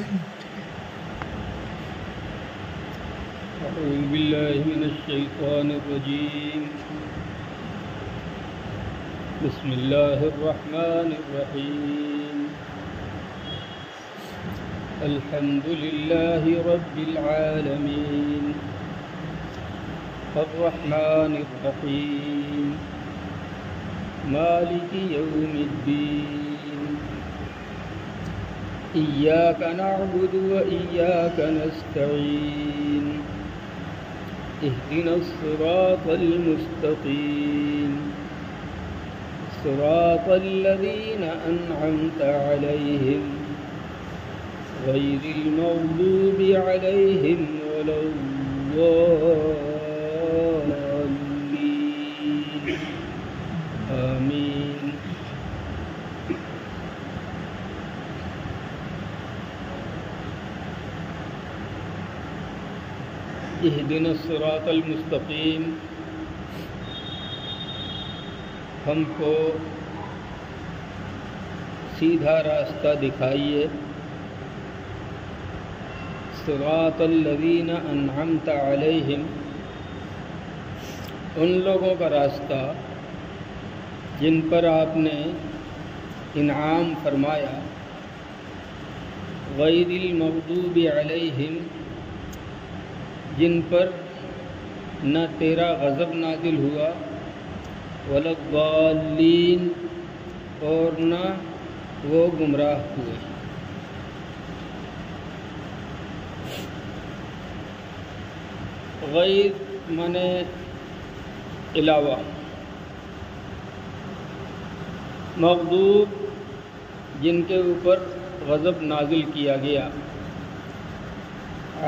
أعوذ بالله من الشيطان الرجيم. بسم الله الرحمن الرحيم. الحمد لله رب العالمين الرحمن الرحيم مالك يوم الدين. إياك نعبد وإياك نستعين. اهدنا الصراط المستقيم صراط الذين أنعمت عليهم غير المغضوب عليهم ولا الضالين. آمين. اهدنا الصراط المستقیم، ہم کو سیدھا راستہ دکھائیے. صراط الذین انعمت علیہم، ان لوگوں کا راستہ جن پر آپ نے انعام فرمایا. غیر المغضوب علیہم، جن پر نہ تیرا غضب نازل ہوا، ولا الضالین، اور نہ وہ گمراہ ہوئے. غیر مانے علاوہ، مغضوب جن کے اوپر غضب نازل کیا گیا.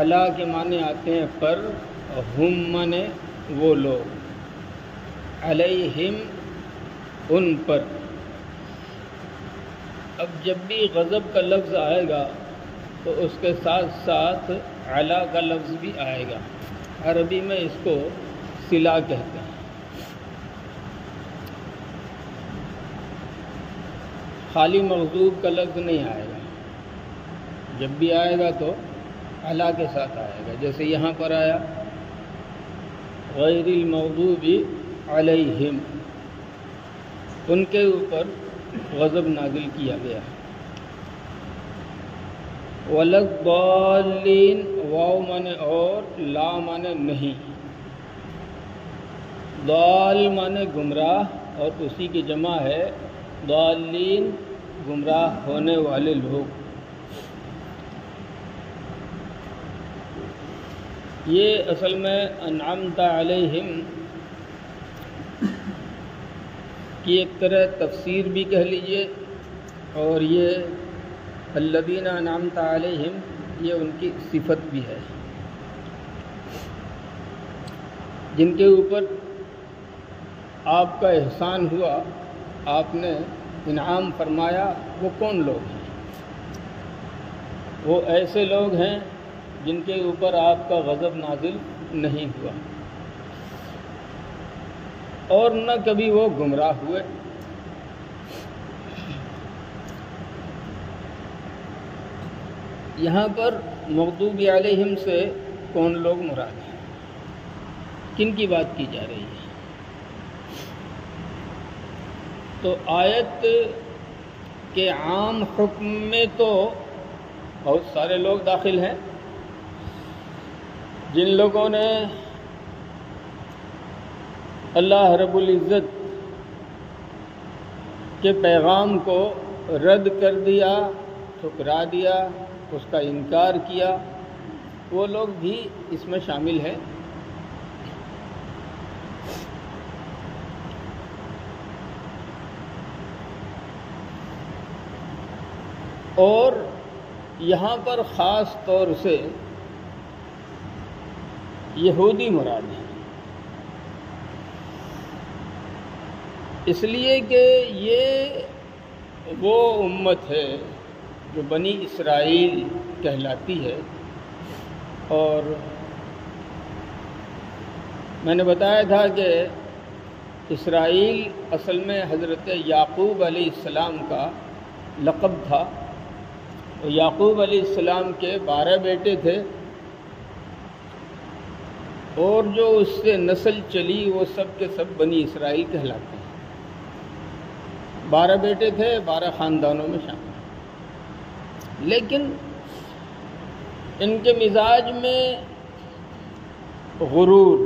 علا کے معنی آتے ہیں پر، ہم مانے وہ لوگ، علیہم ان پر. اب جب بھی غضب کا لفظ آئے گا تو اس کے ساتھ ساتھ علا کا لفظ بھی آئے گا. عربی میں اس کو صلہ کہتے ہیں. خالی مغضوب کا لفظ نہیں آئے گا، جب بھی آئے گا تو علا کے ساتھ آئے گا. جیسے یہاں پر آیا غیر المغضوب علیہم، ان کے اوپر غضب نازل کیا گیا. ولا الضالین، واو مانے اور، لا مانے نہیں. ضال مانے گمراہ، اور اسی کی جمع ہے ضالین، گمراہ ہونے والے لوگ. یہ اصل میں انعمت علیہم کی ایک طرح تفسیر بھی کہہ لیجئے، اور یہ الذین انعمت علیہم یہ ان کی صفت بھی ہے. جن کے اوپر آپ کا احسان ہوا، آپ نے انعام فرمایا، وہ کون لوگ ہیں؟ وہ ایسے لوگ ہیں جن کے اوپر آپ کا غضب نازل نہیں ہوا، اور نہ کبھی وہ گمراہ ہوئے. یہاں پر مغضوب علیہم سے کون لوگ مراد ہیں؟ کن کی بات کی جا رہی ہے؟ تو آیت کے عام حکم میں تو بہت سارے لوگ داخل ہیں. جن لوگوں نے اللہ رب العزت کے پیغام کو رد کر دیا، ٹھکرا دیا، اس کا انکار کیا، وہ لوگ بھی اس میں شامل ہیں. اور یہاں پر خاص طور سے یہودی مراد ہیں، اس لیے کہ یہ وہ امت ہے جو بنی اسرائیل کہلاتی ہے. اور میں نے بتایا تھا کہ اسرائیل اصل میں حضرت یعقوب علیہ السلام کا لقب تھا، یعقوب علیہ السلام کے 12 بیٹے تھے، اور جو اس سے نسل چلی وہ سب کے سب بنی اسرائیل کہلاتے ہیں۔ 12 بیٹے تھے، 12 خاندانوں میں شامل، لیکن ان کے مزاج میں غرور،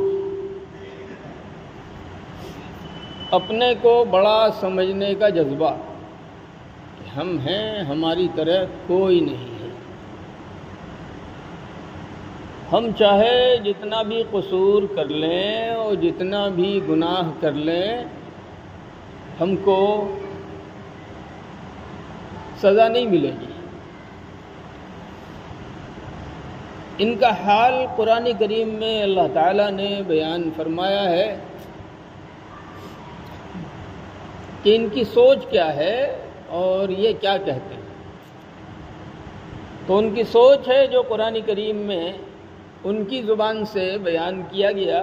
اپنے کو بڑا سمجھنے کا جذبہ، کہ ہم ہیں، ہماری طرح کوئی نہیں ہے، ہم چاہے جتنا بھی قصور کر لیں اور جتنا بھی گناہ کر لیں، ہم کو سزا نہیں ملے گی۔ ان کا حال قرآن کریم میں اللہ تعالیٰ نے بیان فرمایا ہے کہ ان کی سوچ کیا ہے اور یہ کیا کہتے ہیں۔ تو ان کی سوچ ہے جو قرآن کریم میں ان کی زبان سے بیان کیا گیا،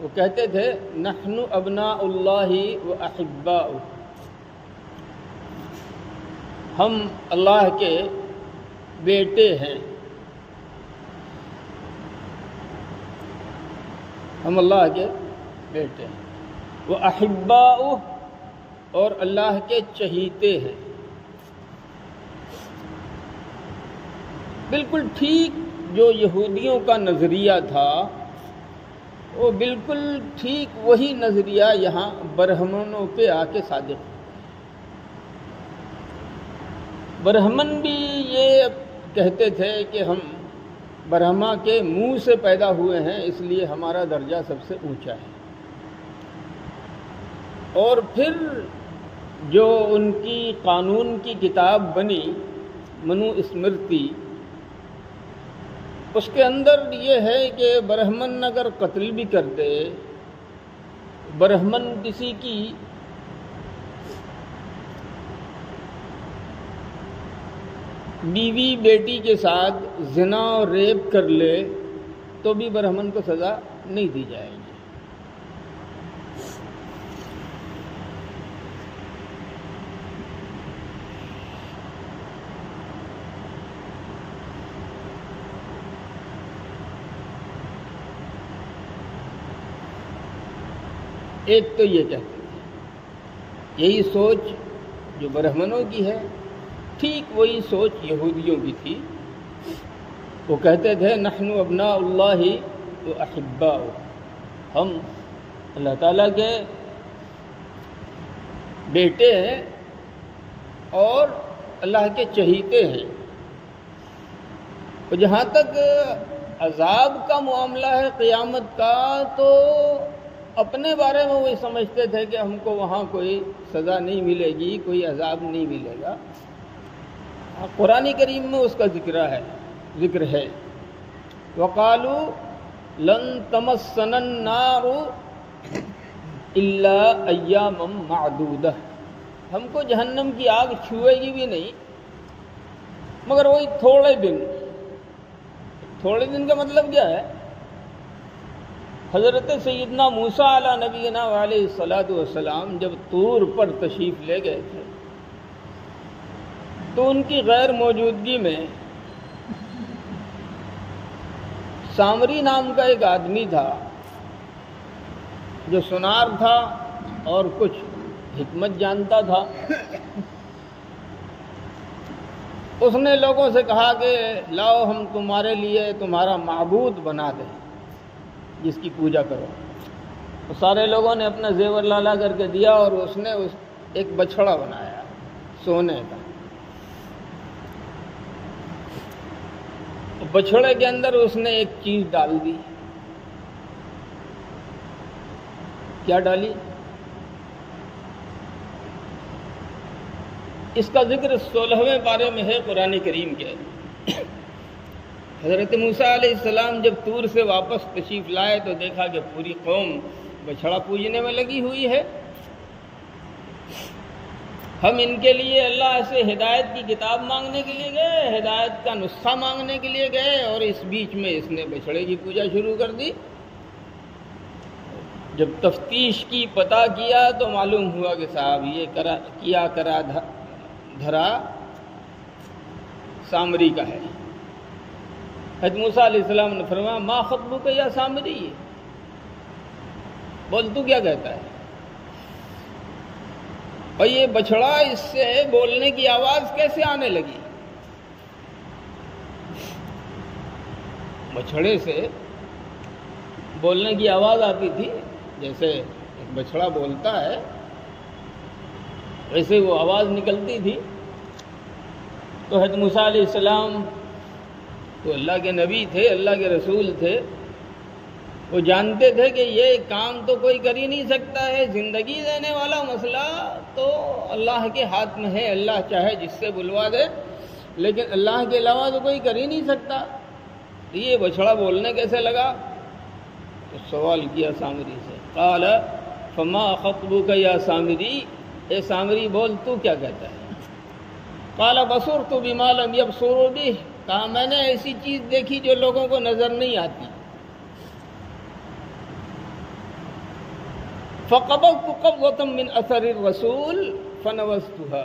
وہ کہتے تھے نحن ابناء اللہ و احباؤہ، ہم اللہ کے بیٹے ہیں، ہم اللہ کے بیٹے ہیں، وہ احباؤہ، اور اللہ کے چہیتے ہیں۔ بالکل ٹھیک جو یہودیوں کا نظریہ تھا، وہ بالکل ٹھیک وہی نظریہ یہاں برہمنوں پہ آ کے صادق ہے۔ برہمن بھی یہ کہتے تھے کہ ہم برہما کے منہ سے پیدا ہوئے ہیں، اس لیے ہمارا درجہ سب سے اونچا ہے۔ اور پھر جو ان کی قانون کی کتاب بنی منو اسمرتی، اس کے اندر یہ ہے کہ برہمن اگر قتل بھی کر دے، برہمن کسی کی بیوی بیٹی کے ساتھ زنا اور ریپ کر لے تو بھی برہمن کو سزا نہیں دی جائے گی۔ ایک تو یہ کہتے ہیں، یہی سوچ جو برہمنوں کی ہے ٹھیک وہی سوچ یہودیوں کی تھی۔ وہ کہتے تھے نحن ابناء اللہ و احباؤہ، ہم اللہ تعالیٰ کے بیٹے ہیں اور اللہ کے چہیتے ہیں۔ اور جہاں تک عذاب کا معاملہ ہے قیامت کا، تو اپنے بارے میں وہی سمجھتے تھے کہ ہم کو وہاں کوئی سزا نہیں ملے گی، کوئی عذاب نہیں ملے گا۔ قرآن کریم میں اس کا ذکر ہے وَقَالُوا لَن تَمَسَّنَا النَّارُ إِلَّا أَيَّامًا مَعْدُودَةً، ہم کو جہنم کی آگ چھوئے گی بھی نہیں مگر وہی تھوڑے دن۔ تھوڑے دن کا مطلب کیا ہے؟ حضرت سیدنا موسیٰ علیہ نبینا علیہ الصلاۃ والسلام جب طور پر تشریف لے گئے تھے تو ان کی غیر موجودگی میں سامری نام کا ایک آدمی تھا جو سنار تھا اور کچھ حکمت جانتا تھا۔ اس نے لوگوں سے کہا کہ لاؤ ہم تمہارے لیے تمہارا معبود بنا دیں جس کی پوجا کرو۔ تو سارے لوگوں نے اپنا زیور لالا کر کے دیا اور اس نے ایک بچھڑا بنایا سونے کا۔ بچھڑے کے اندر اس نے ایک چیز ڈال دی۔ کیا ڈالی؟ اس کا ذکر 16ویں پارے میں ہے قرآن کریم کے۔ حضرت موسیٰ علیہ السلام جب طور سے واپس تشریف لائے تو دیکھا کہ پوری قوم بچھڑا پوجنے میں لگی ہوئی ہے۔ ہم ان کے لیے اللہ سے ہدایت کی کتاب مانگنے کے لیے گئے، ہدایت کا نسخہ مانگنے کے لیے گئے، اور اس بیچ میں اس نے بچھڑے کی پوجا شروع کر دی۔ جب تفتیش کی، پتہ کیا تو معلوم ہوا کہ صاحب یہ کیا کرا دھرا سامری کا ہے۔ حضرت موسیٰ علیہ السلام نے فرمایا ما خطبک یا سامری، بول تو کیا کہتا ہے؟ اور یہ بچڑا اس سے بولنے کی آواز کیسے آنے لگی؟ بچڑے سے بولنے کی آواز آتی تھی، جیسے ایک بچڑا بولتا ہے ویسے وہ آواز نکلتی تھی۔ تو حضرت موسیٰ علیہ السلام تو اللہ کے نبی تھے، اللہ کے رسول تھے، وہ جانتے تھے کہ یہ کام تو کوئی کر ہی نہیں سکتا ہے، زندگی دینے والا مسئلہ تو اللہ کے ہاتھ میں ہے، اللہ چاہے جس سے بلوا دے، لیکن اللہ کے علاوہ تو کوئی کر ہی نہیں سکتا۔ تو یہ بچڑا بولنے کیسے لگا؟ تو سوال کیا سامری سے، قال فما خطبک یا سامری، اے سامری بول تو کیا کہتا ہے؟ قال بصرت بما لم يبصروا به، کہا میں نے ایسی چیز دیکھی جو لوگوں کو نظر نہیں آتی۔ فقبضت قبضة من اثر الرسول فنوزتها،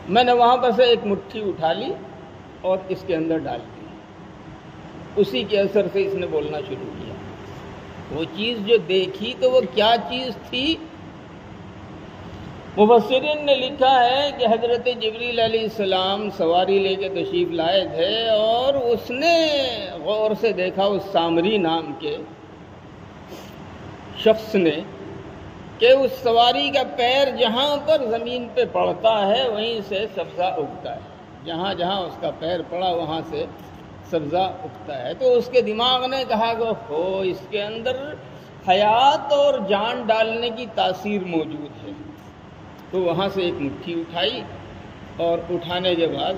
میں نے وہاں پر سے ایک مٹھی اٹھا لی اور اس کے اندر ڈال دی، اسی کے اثر سے اس نے بولنا شروع کیا۔ وہ چیز جو دیکھی تو وہ کیا چیز تھی؟ مفسرین نے لکھا ہے کہ حضرت جبریل علیہ السلام سواری لے کے تشریف لائے تھے اور اس نے غور سے دیکھا اس سامری نام کے شخص نے کہ اس سواری کا پیر جہاں پر زمین پہ پڑتا ہے وہیں سے سبزہ اگتا ہے، جہاں جہاں اس کا پیر پڑا وہاں سے سبزہ اگتا ہے۔ تو اس کے دماغ نے کہا کہ ہو اس کے اندر حیات اور جان ڈالنے کی تاثیر موجود ہے، تو وہاں سے ایک مٹھی اٹھائی اور اٹھانے کے بعد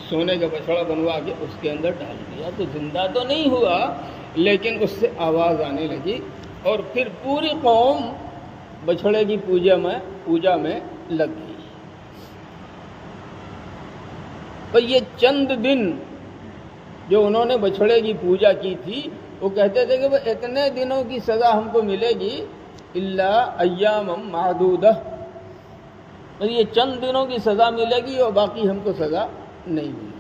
سونے کا بچڑا بنوا کے اس کے اندر ڈال دیا۔ تو زندہ تو نہیں ہوا لیکن اس سے آواز آنے لگی اور پھر پوری قوم بچڑے کی پوجا میں لگ گئی۔ اور یہ چند دن جو انہوں نے بچڑے کی پوجا کی تھی، وہ کہتے تھے کہ وہ اتنے دنوں کی سزا ہم کو ملے گی الا ایام معدودہ، یہ چند دنوں کی سزا ملے گی اور باقی ہم کو سزا نہیں ملے گی۔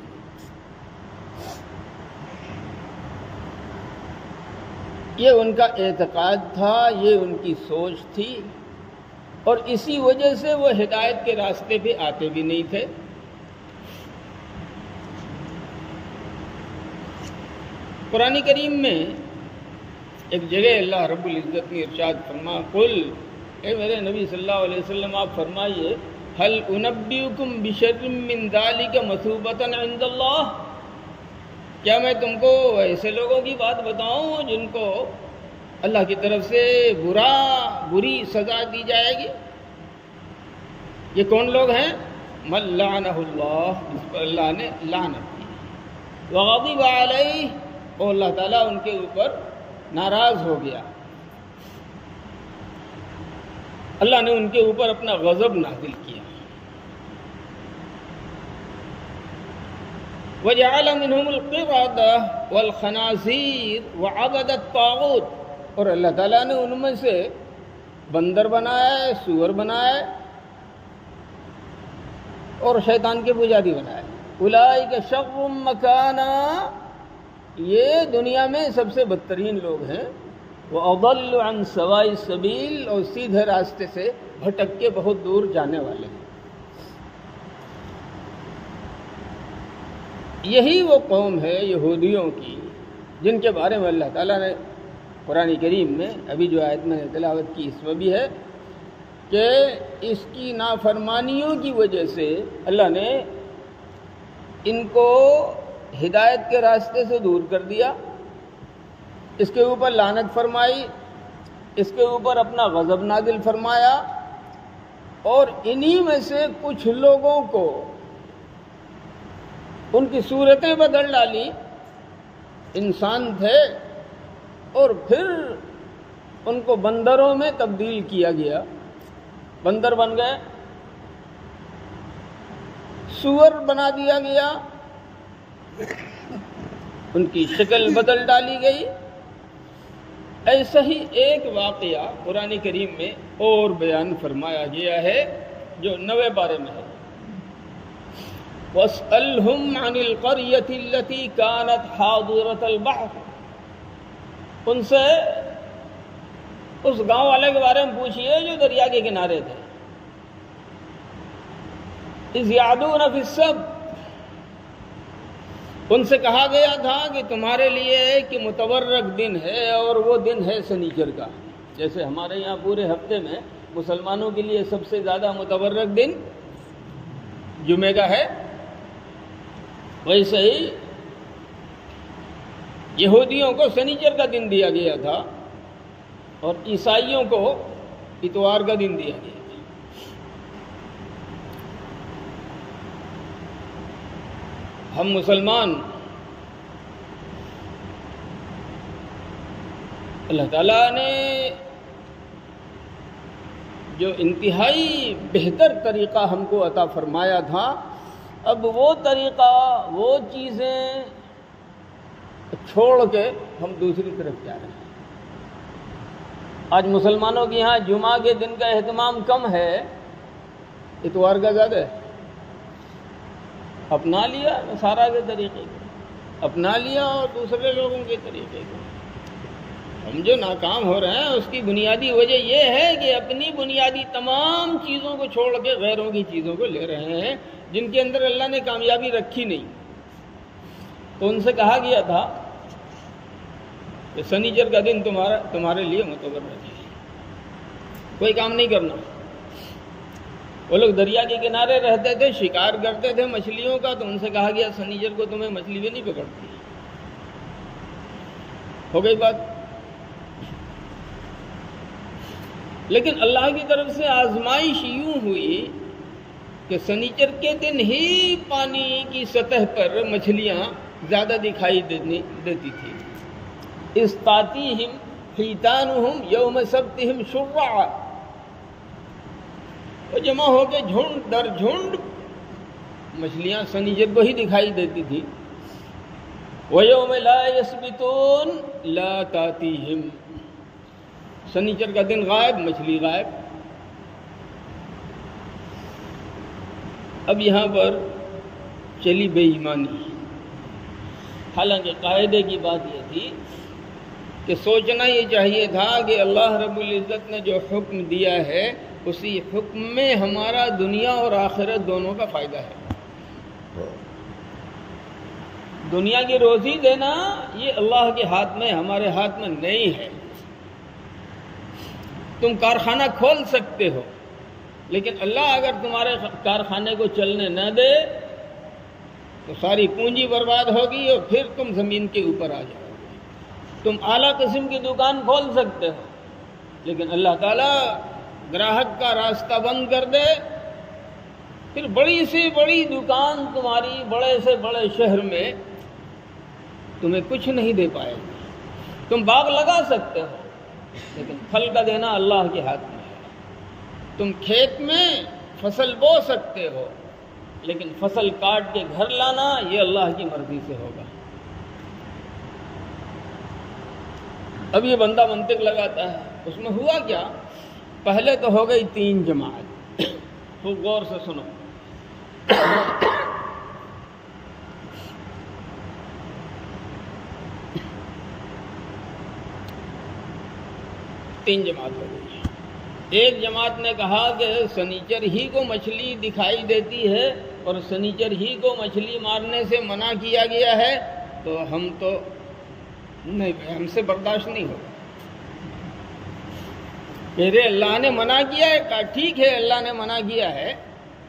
یہ ان کا اعتقاد تھا، یہ ان کی سوچ تھی، اور اسی وجہ سے وہ ہدایت کے راستے پہ آتے بھی نہیں تھے۔ قرآن کریم میں ایک جگہ اللہ رب العزت نے ارشاد فرما، قل، اے میرے نبی صلی اللہ علیہ وسلم آپ فرمائیے، هل انبئکم بشر من ذلک مثوبۃ عند اللہ، کیا میں تم کو ایسے لوگوں کی بات بتاؤں جن کو اللہ کی طرف سے بری سزا دی جائے گی؟ یہ کون لوگ ہیں؟ من لعنہ اللہ، جس پر اللہ نے لعنت کی، وغضب علیہ، اور اللہ تعالیٰ ان کے اوپر ناراض ہو گیا، اللہ نے ان کے اوپر اپنا غضب نازل کیا۔ وَجَعَلَ مِنْهُمُ الْقِرَدَةَ وَالْخَنَازِيرَ وَعَبَدَ الطَّاغُوتَ، اور اللہ تعالیٰ نے ان میں سے بندر بنائے، سور بنائے اور شیطان کے پجاری بنائے۔ اولئک شر مکانا، یہ دنیا میں سب سے بدترین لوگ ہیں۔ وَأَضَلُّ عَنْ سَوَاءِ السَّبِيلِ، اور سیدھے راستے سے بھٹک کے بہت دور جانے والے ہیں۔ یہی وہ قوم ہے یہودیوں کی جن کے بارے میں اللہ تعالیٰ نے قرآن کریم میں ابھی جو آیت میں نے تلاوت کی اس میں بھی ہے کہ اس کی نافرمانیوں کی وجہ سے اللہ نے ان کو ہدایت کے راستے سے دور کر دیا، اس کے اوپر لعنت فرمائی، اس کے اوپر اپنا غضب نازل فرمایا، اور انہی میں سے کچھ لوگوں کو ان کی صورتیں بدل ڈالی، انسان تھے اور پھر ان کو بندروں میں تبدیل کیا گیا، بندر بن گئے، سور بنا دیا گیا، ان کی شکل بدل ڈالی گئی۔ ایسا ہی ایک واقعہ قرآن کریم میں اور بیان فرمایا گیا ہے جو 9 پارے میں ہے۔ وَاسْأَلْهُمْ عَنِ الْقَرْيَةِ الَّتِي كَانَتْ حَاضِرَةَ الْبَحْرِ، ان سے اس گاؤں والے کے بارے میں پوچھئے جو دریا کے کنارے تھے. اِذْ يَعْدُونَ فِي السَّبْتِ، ان سے کہا گیا تھا کہ تمہارے لیے ایک متبرک دن ہے، اور وہ دن ہے سنیچر کا. جیسے ہمارے یہاں پورے ہفتے میں مسلمانوں کے لیے سب سے زیادہ متبرک دن جمعے کا ہے، ویسے ہی یہودیوں کو سنیچر کا دن دیا گیا تھا اور عیسائیوں کو اتوار کا دن دیا گیا تھا. ہم مسلمان اللہ تعالیٰ نے جو انتہائی بہتر طریقہ ہم کو عطا فرمایا تھا، اب وہ طریقہ، وہ چیزیں چھوڑ کے ہم دوسری طرف جا رہے ہیں. آج مسلمانوں کے یہاں جمعہ کے دن کا اہتمام کم ہے، اتوار کا زیادہ ہے. اپنا لیا نصارہ کے طریقے کو، اپنا لیا اور دوسرے لوگوں کے طریقے کو. ہم جو ناکام ہو رہے ہیں اس کی بنیادی وجہ یہ ہے کہ اپنی بنیادی تمام چیزوں کو چھوڑ کے غیروں کی چیزوں کو لے رہے ہیں جن کے اندر اللہ نے کامیابی رکھی نہیں. تو ان سے کہا گیا تھا کہ سنیچر کا دن تمہارے لیے متبرک ہے، کوئی کام نہیں کرنا. وہ لوگ دریا کے کنارے رہتے تھے، شکار کرتے تھے مچھلیوں کا، تو ان سے کہا گیا سنیچر کو تمہیں مچھلی بھی نہیں پکڑتی. ہو گئی بات. لیکن اللہ کی طرف سے آزمائش یوں ہوئی کہ سنیچر کے دن ہی پانی کی سطح پر مچھلیاں زیادہ دکھائی دیتی تھی. استاتیہم حیتانہم یوم سبتہم شرعا، وہ جمع ہو کے جھنڈ در جھنڈ مچھلیاں سنیچر کو ہی دکھائی دیتی تھی. وَيَوْمَ لَا يَسْبِتُونَ لَا تَأْتِيهِمْ، سنیچر کا دن غائب، مچھلی غائب. اب یہاں پر چلی بے ایمانی. حالانکہ قاعدے کی بات یہ تھی کہ سوچنا یہ چاہیے تھا کہ اللہ رب العزت نے جو حکم دیا ہے اسی حکم میں ہمارا دنیا اور آخرت دونوں کا فائدہ ہے. دنیا کی روزی دینا یہ اللہ کے ہاتھ میں، ہمارے ہاتھ میں نہیں ہے. تم کارخانہ کھول سکتے ہو، لیکن اللہ اگر تمہارے کارخانے کو چلنے نہ دے تو ساری پونجی برباد ہوگی اور پھر تم زمین کے اوپر آ جاؤ گے. تم اعلیٰ قسم کی دکان کھول سکتے ہو، لیکن اللہ تعالیٰ گراہک کا راستہ بند کر دے، پھر بڑی سے بڑی دکان تمہاری بڑے سے بڑے شہر میں تمہیں کچھ نہیں دے پائے گی. تم باغ لگا سکتے ہو لیکن پھل کا دینا اللہ کے ہاتھ میں ہے. تم کھیت میں فصل بو سکتے ہو لیکن فصل کاٹ کے گھر لانا یہ اللہ کی مرضی سے ہوگا. اب یہ بندہ منطق لگاتا ہے. اس میں ہوا کیا؟ پہلے تو ہو گئی 3 جماعت. خوب غور سے سنو. تین جماعت ہو گئی. ایک جماعت نے کہا کہ سنیچر ہی کو مچھلی دکھائی دیتی ہے اور سنیچر ہی کو مچھلی مارنے سے منع کیا گیا ہے، تو ہم تو نہیں، ہم سے برداشت نہیں ہوگا. میرے اللہ نے منع کیا ہے، کہا ٹھیک ہے اللہ نے منع کیا ہے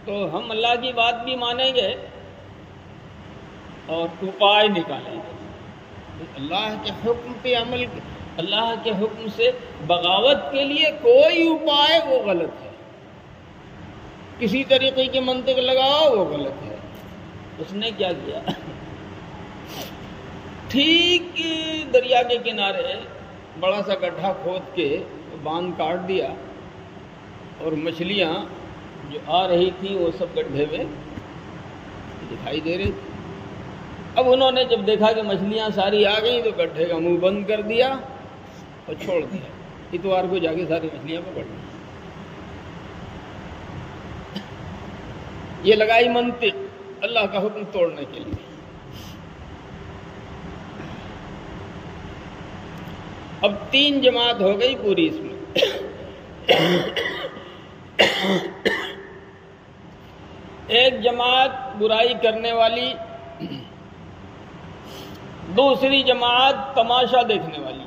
تو ہم اللہ کی بات بھی مانیں گے اور اپائے نکالیں گے. اللہ کے حکم پہ عمل، اللہ کے حکم سے بغاوت کے لیے کوئی اپائے وہ غلط ہے. کسی طریقے کی منطق لگاؤ وہ غلط ہے. اس نے کیا کیا؟ ٹھیک دریا کے کنارے بڑا سا گڈھا کھود کے باندھ کاٹ دیا اور مچھلیاں جو آ رہی تھیں وہ سب گڈھے میں دکھائی دے رہی تھی. اب انہوں نے جب دیکھا کہ مچھلیاں ساری آ گئیں تو گڈھے کا منہ بند کر دیا اور چھوڑ دیا. اتوار کو جا کے ساری مچھلیاں پکڑ لی. یہ لگائی منطق. اللہ کا حکم توڑنے کے لیے۔ اب 3 جماعت ہو گئی پوری اس میں۔ ایک جماعت برائی کرنے والی، دوسری جماعت تماشا دیکھنے والی،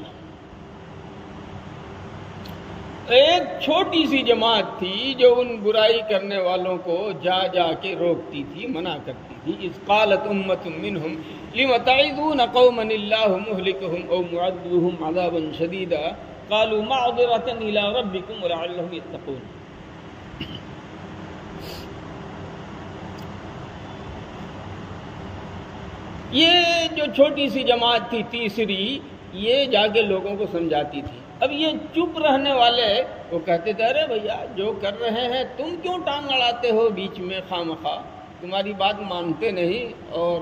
ایک چھوٹی سی جماعت تھی جو ان برائی کرنے والوں کو جا جا کے روکتی تھی، منع کرتی تھی۔ اذ قالت امۃ منہم لم تعظون قوما اللہ مہلکہم او معذبہم عذابا شدیدا قالوا معذرۃ الی ربکم ولعلہم یتقون۔ یہ جو چھوٹی سی جماعت تھی تیسری، یہ جا کے لوگوں کو سمجھاتی تھی۔ اب یہ چپ رہنے والے وہ کہتے تھے ارے بھیا جو کر رہے ہیں تم کیوں ٹانگ اڑاتے ہو بیچ میں خواہ مخواہ، تمہاری بات مانتے نہیں اور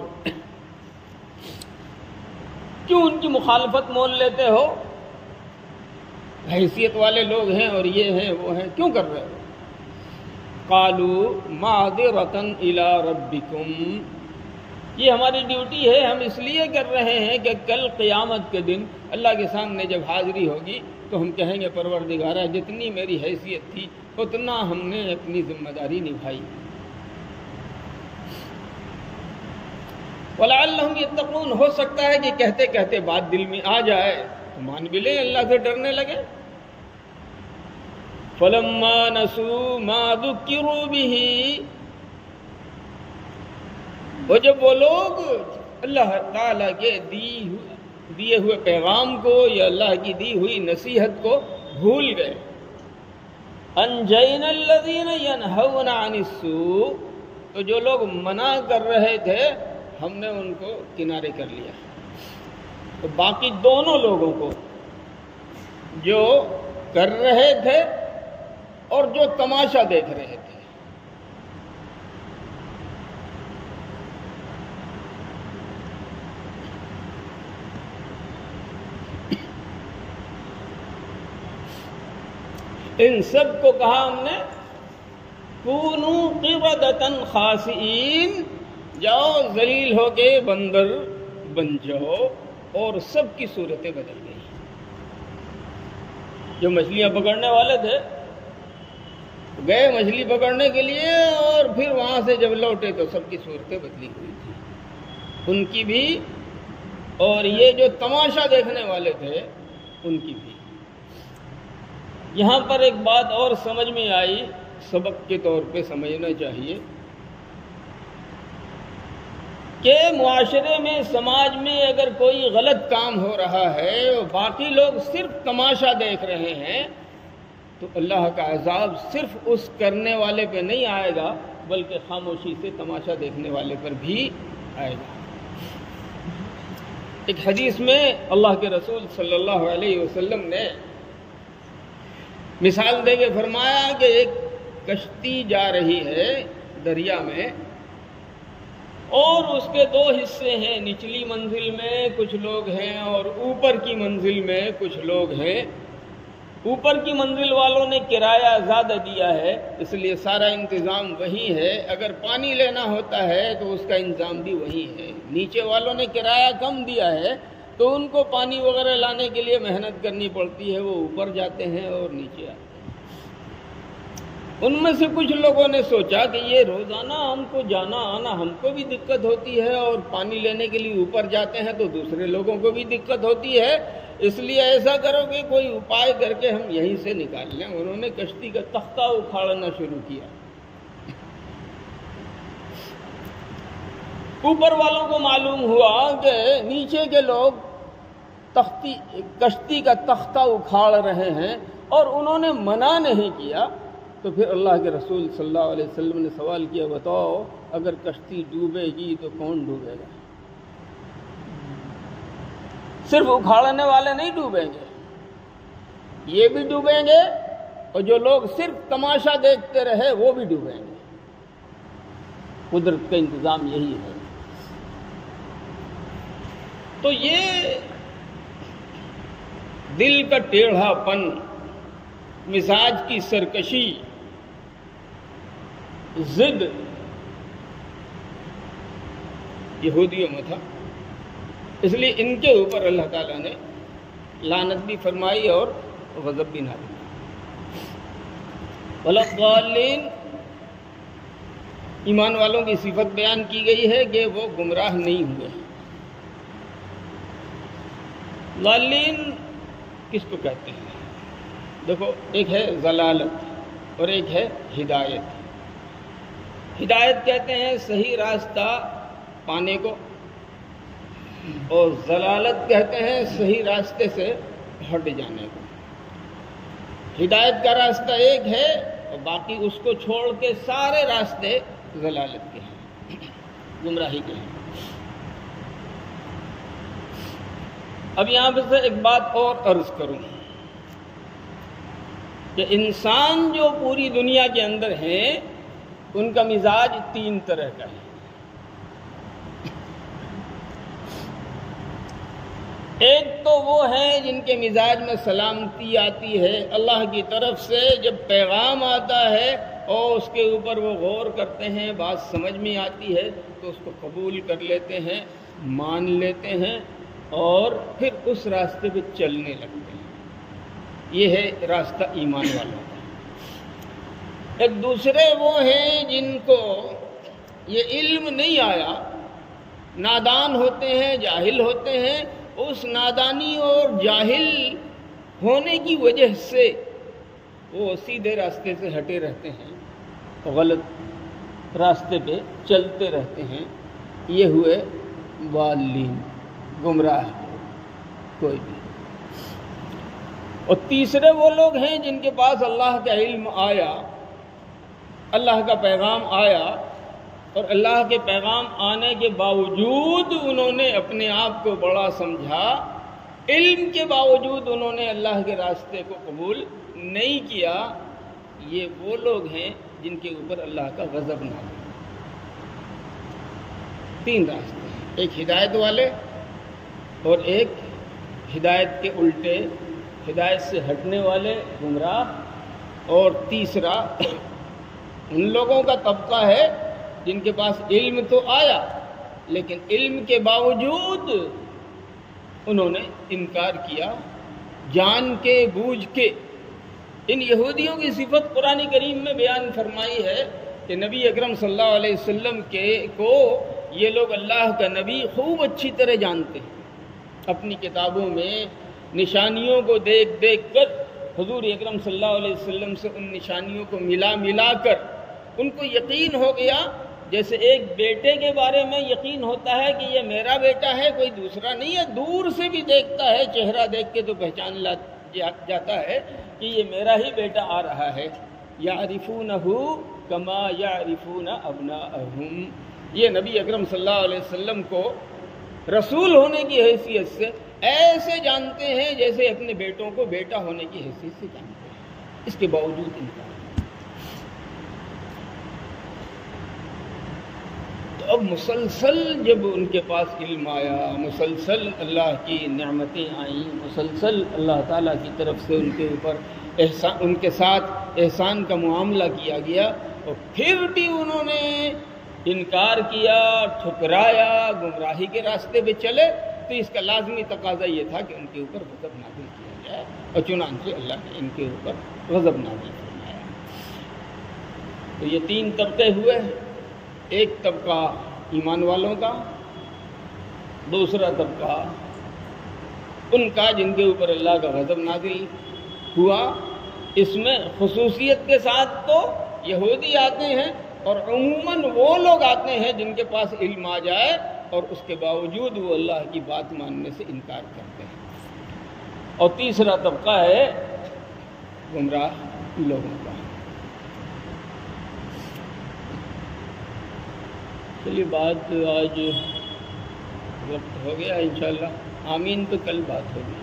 کیوں ان کی مخالفت مول لیتے ہو، حیثیت والے لوگ ہیں اور یہ ہیں وہ ہیں، کیوں کر رہے ہو؟ قالوا معذرۃ الی ربکم، یہ ہماری ڈیوٹی ہے، ہم اس لیے کر رہے ہیں کہ کل قیامت کے دن اللہ کے سامنے جب حاضری ہوگی تو ہم کہیں گے پروردگارہ جتنی میری حیثیت تھی اتنا ہم نے اپنی ذمہ داری نبھائی۔ وَلَعَلَّهُمْ يَتَّقُونَ، ہو سکتا ہے کہ کہتے کہتے بات دل میں آ جائے تو مان بھی لیں، اللہ سے ڈرنے لگے۔ فَلَمَّا نَسُوا مَا ذُكِّرُوا بِهِ، وہ جب وہ لوگ اللہ تعالیٰ کے دیے ہوئے پیغام کو یا اللہ کی دی ہوئی نصیحت کو بھول گئے، انجینا الذین ینہون عن السوء، تو جو لوگ منع کر رہے تھے ہم نے ان کو کنارے کر لیا۔ تو باقی دونوں لوگوں کو، جو کر رہے تھے اور جو تماشا دیکھ رہے تھے، ان سب کو کہا ہم نے کونوا قردۃ خاسئین، جاؤ ذلیل ہو کے بندر بن جاؤ، اور سب کی صورتیں بدل گئی۔ جو مچھلیاں پکڑنے والے تھے گئے مچھلی پکڑنے کے لیے اور پھر وہاں سے جب لوٹے تو سب کی صورتیں بدلی ہوئی تھی، ان کی بھی، اور یہ جو تماشا دیکھنے والے تھے ان کی بھی۔ یہاں پر ایک بات اور سمجھ میں آئی، سبق کے طور پہ سمجھنا چاہیے کہ معاشرے میں، سماج میں اگر کوئی غلط کام ہو رہا ہے اور باقی لوگ صرف تماشا دیکھ رہے ہیں تو اللہ کا عذاب صرف اس کرنے والے پہ نہیں آئے گا بلکہ خاموشی سے تماشا دیکھنے والے پر بھی آئے گا۔ ایک حدیث میں اللہ کے رسول صلی اللہ علیہ وسلم نے مثال دے کے فرمایا کہ ایک کشتی جا رہی ہے دریا میں، اور اس کے 2 حصے ہیں، نچلی منزل میں کچھ لوگ ہیں اور اوپر کی منزل میں کچھ لوگ ہیں۔ اوپر کی منزل والوں نے کرایہ زیادہ دیا ہے اس لیے سارا انتظام وہی ہے، اگر پانی لینا ہوتا ہے تو اس کا انتظام بھی وہی ہے۔ نیچے والوں نے کرایہ کم دیا ہے تو ان کو پانی وغیرہ لانے کے لیے محنت کرنی پڑتی ہے، وہ اوپر جاتے ہیں اور نیچے آتے ہیں۔ ان میں سے کچھ لوگوں نے سوچا کہ یہ روزانہ ہم کو جانا آنا ہم کو بھی دقت ہوتی ہے اور پانی لینے کے لیے اوپر جاتے ہیں تو دوسرے لوگوں کو بھی دقت ہوتی ہے، اس لیے ایسا کرو کہ کوئی اپائے کر کے ہم یہیں سے نکال لیں۔ انہوں نے کشتی کا تختہ اکھاڑنا شروع کیا۔ اوپر والوں کو معلوم ہوا کہ نیچے کے لوگ کشتی کا تختہ اکھاڑ رہے ہیں اور انہوں نے منع نہیں کیا، تو پھر اللہ کے رسول صلی اللہ علیہ وسلم نے سوال کیا، بتاؤ اگر کشتی ڈوبے گی تو کون ڈوبے گا؟ صرف اکھاڑنے والے نہیں ڈوبیں گے، یہ بھی ڈوبیں گے، اور جو لوگ صرف تماشا دیکھتے رہے وہ بھی ڈوبیں گے۔ قدرت کا انتظام یہی ہے۔ تو یہ دل کا ٹیڑھا پن، مزاج کی سرکشی، ضد، یہودیوں میں تھا، اس لیے ان کے اوپر اللہ تعالیٰ نے لعنت بھی فرمائی اور غضب بھی نازل کی۔ وَلَضَّالِّينَ، ایمان والوں کی صفت بیان کی گئی ہے کہ وہ گمراہ نہیں ہوئے۔ ضالین کس کو کہتے ہیں؟ دیکھو، ایک ہے ضلالت اور ایک ہے ہدایت۔ ہدایت کہتے ہیں صحیح راستہ پانے کو، اور ضلالت کہتے ہیں صحیح راستے سے ہٹ جانے کو۔ ہدایت کا راستہ ایک ہے اور باقی اس کو چھوڑ کے سارے راستے ضلالت کے ہیں، گمراہی کے ہیں۔ اب یہاں پہ سے ایک بات اور عرض کروں کہ انسان جو پوری دنیا کے اندر ہیں ان کا مزاج تین طرح کا ہے۔ ایک تو وہ ہیں جن کے مزاج میں سلامتی آتی ہے اللہ کی طرف سے، جب پیغام آتا ہے اور اس کے اوپر وہ غور کرتے ہیں، بات سمجھ میں آتی ہے تو اس کو قبول کر لیتے ہیں، مان لیتے ہیں اور پھر اس راستے پہ چلنے لگتے ہیں۔ یہ ہے راستہ ایمان والوں کا۔ ایک دوسرے وہ ہیں جن کو یہ علم نہیں آیا، نادان ہوتے ہیں، جاہل ہوتے ہیں، اس نادانی اور جاہل ہونے کی وجہ سے وہ سیدھے راستے سے ہٹے رہتے ہیں، غلط راستے پہ چلتے رہتے ہیں۔ یہ ہوئے ضالین، گمراہ کوئی بھی۔ اور تیسرے وہ لوگ ہیں جن کے پاس اللہ کا علم آیا، اللہ کا پیغام آیا، اور اللہ کے پیغام آنے کے باوجود انہوں نے اپنے آپ کو بڑا سمجھا، علم کے باوجود انہوں نے اللہ کے راستے کو قبول نہیں کیا۔ یہ وہ لوگ ہیں جن کے اوپر اللہ کا غضب نازل۔ تین راستے ہیں، ایک ہدایت والے اور ایک ہدایت کے الٹے، ہدایت سے ہٹنے والے گمراہ، اور تیسرا ان لوگوں کا طبقہ ہے جن کے پاس علم تو آیا لیکن علم کے باوجود انہوں نے انکار کیا جان کے بوجھ کے۔ ان یہودیوں کی صفت قرآن کریم میں بیان فرمائی ہے کہ نبی اکرم صلی اللہ علیہ وسلم کو یہ لوگ اللہ کا نبی خوب اچھی طرح جانتے ہیں، اپنی کتابوں میں نشانیوں کو دیکھ دیکھ کر حضور اکرم صلی اللہ علیہ وسلم سے ان نشانیوں کو ملا کر ان کو یقین ہو گیا، جیسے ایک بیٹے کے بارے میں یقین ہوتا ہے کہ یہ میرا بیٹا ہے، کوئی دوسرا نہیں ہے، دور سے بھی دیکھتا ہے، چہرہ دیکھ کے تو پہچان جاتا ہے کہ یہ میرا ہی بیٹا آ رہا ہے۔ یعرفونہ کما یعرفون ابناءہم، یہ نبی اکرم صلی اللہ علیہ وسلم کو رسول ہونے کی حیثیت سے ایسے جانتے ہیں جیسے اپنے بیٹوں کو بیٹا ہونے کی حیثیت سے جانتے ہیں، اس کے باوجود انکار۔ تو اب مسلسل جب ان کے پاس علم آیا، مسلسل اللہ کی نعمتیں آئیں، مسلسل اللہ تعالیٰ کی طرف سے ان کے اوپر احسان، ان کے ساتھ احسان کا معاملہ کیا گیا، اور پھر بھی انہوں نے انکار کیا، ٹھکرایا، گمراہی کے راستے پہ چلے، تو اس کا لازمی تقاضا یہ تھا کہ ان کے اوپر غضب نازل کیا جائے، اور چنانچہ اللہ نے ان کے اوپر غضب نازل فرمایا۔ تو یہ تین طبقے ہوئے، ایک طبقہ ایمان والوں کا، دوسرا طبقہ ان کا جن کے اوپر اللہ کا غضب نازل ہوا۔ اس میں خصوصیت کے ساتھ تو یہودی آتے ہیں، اور عموماً وہ لوگ آتے ہیں جن کے پاس علم آ جائے اور اس کے باوجود وہ اللہ کی بات ماننے سے انکار کرتے ہیں۔ اور تیسرا طبقہ ہے گمراہ لوگوں کا۔ چلیے بات آج وقت ہو گیا، انشاءاللہ آمین، تو کل بات ہوگی۔